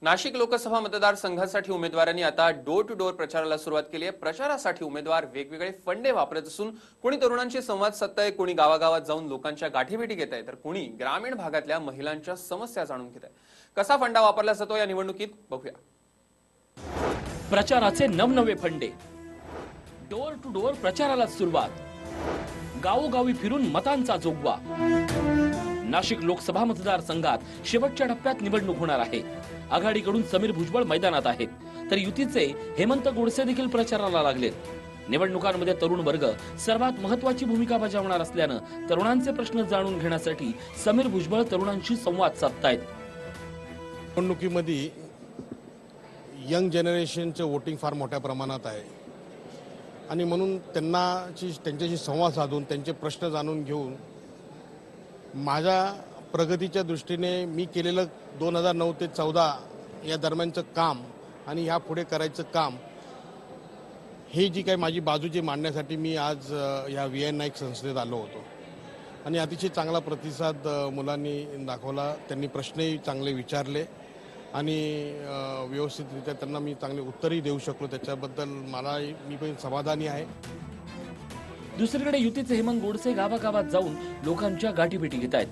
नाशिक लोकसभा मतदारसंघासाठी उमेदवारांनी आता डोर टू डोर प्रचाराला सुरुवात केली आहे। प्रचारासाठी उमेदवार वेगवेगळे फंडे वापरत असून कोणी तरुणांशी संवाद साधताय, कोणी गावागावात जाऊन लोकांच्या गाठीभेटी घेत आहे, तर कोणी ग्रामीण भागातल्या महिलांच्या समस्या जाणून घेत आहे। कसा फंडा वापरला जातो या निवडणुकीत बघूया। प्रचाराचे नवनवे फंडे, डोर टू डोर प्रचाराला सुरुवात, गावोगावी फिरून मतांचा जोगवा। नाशिक लोकसभा मतदारसंघात शेवटच्या टप्प्यात निवडणूक होणार आहे। आघाडीकडून समीर भुजबळ मैदानात आहेत, तर युतीचे हेमंत गोडसे देखील प्रचाराला लागलेत। निवडणुकांमध्ये तरुण वर्ग सर्वात महत्त्वाची भूमिका बजावणार असल्यानं तरुणांचे प्रश्न जाणून घेण्यासाठी समीर भुजबळ तरुणांशी संवाद साधतायत। निवडणुकीमध्ये यंग जनरेशनचे वोटिंग फार मोठ्या प्रमाणात आहे आणि म्हणून त्यांच्याशी संवाद साधून त्यांचे प्रश्न जाणून घेऊन माझ्या प्रगतीच्या दृष्टीने मी केलेलं 2009 ते 14 या दरम्यानचं काम आणि ह्या पुढे करायचं काम, हे जी काही माझी बाजू मांडण्यासाठी मी आज या VN नाईक संस्थेत आलो होतो आणि अतिशय चांगला प्रतिसाद मुलांनी दाखवला। त्यांनी प्रश्नही चांगले विचारले आणि व्यवस्थितरित्या त्यांना मी चांगले उत्तरही देऊ शकलो, त्याच्याबद्दल मी पण समाधानी आहे। दुसरीकडे युतीचे हेमंत गोडसे गावागावात जाऊन लोकांच्या गाठीभेटी घेत आहेत।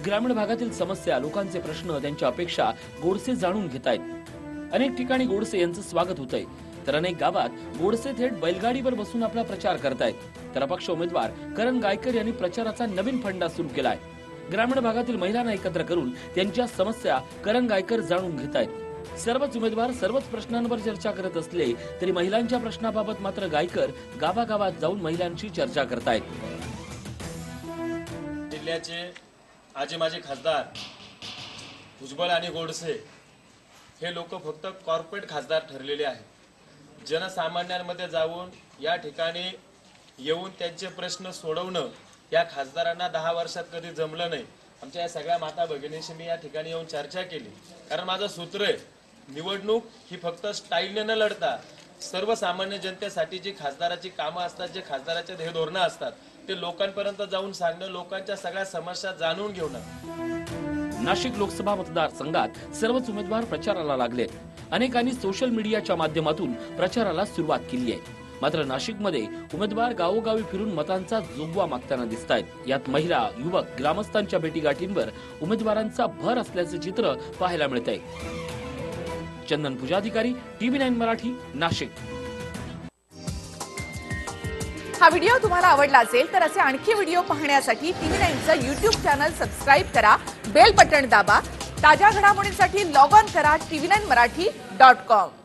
ग्रामीण भागातील समस्या, लोकांचे प्रश्न, त्यांच्या अपेक्षा गोडसे जाणून घेत आहेत। अनेक ठिकाणी गोडसे यांचं स्वागत होतंय, तर अनेक गावात गोडसे थेट बैलगाडीवर बसून आपला प्रचार करतायत। तर अपक्ष उमेदवार करण गायकर यांनी प्रचाराचा नवीन फंडा सुरू केलाय। ग्रामीण भागातील महिलांना एकत्र करून त्यांच्या समस्या करण गायकर जाणून घेत आहेत। सर्वच उमेदवार सर्वच प्रश्नांवर चर्चा करत असले तरी महिलांच्या प्रश्नाबाबत मात्र गायकर गावागावात जाऊन महिलांशी चर्चा करतायत। जिल्ह्याचे आजी माजी खासदार भुजबळ आणि गोडसे हे लोक फक्त कॉर्पोरेट खासदार ठरलेले आहेत। जनसामान्यांमध्ये जाऊन या ठिकाणी येऊन त्यांचे प्रश्न सोडवणं या खासदारांना 10 वर्षात कधी जमलं नाही। आमच्या या सगळ्या माता भगिनींशी मी या ठिकाणी येऊन चर्चा केली, कारण माझं सूत्र आहे, निवडणूक ही फक्त स्टाईलने न लढता सर्वसामान्य जनतेसाठी जी खासदाराची कामं असतात, जे खासदाराचे ध्येय धोरणं असतात, ते लोकांपर्यंत जाऊन सांगणं, लोकांच्या सगळ्या समस्या जाणून घेणं। नाशिक लोकसभा मतदारसंघात सर्वच उमेदवार प्रचाराला लागलेत। अनेकांनी सोशल मीडियाच्या माध्यमातून प्रचाराला सुरुवात केली आहे। मात्र नाशिकमध्ये उमेदवार गावोगावी फिरून मतांचा जोगवा मागताना दिसतायत। यात महिला, युवक, ग्रामस्थांच्या भेटीगाठींवर उमेदवारांचा भर असल्याचे चित्र पाहायला मिळतंय। चंदन पुजाधिकारी, TV9 मराठी, नाशिक। हा व्हिडिओ तुम्हाला आवडला असेल तर असे आणखी व्हिडिओ पाहण्यासाठी TV9चं YouTube चॅनल सबस्क्राइब करा, बेल बटन दाबा। ताज्या घडामोडींसाठी लॉग ऑन करा tv9marathi.com।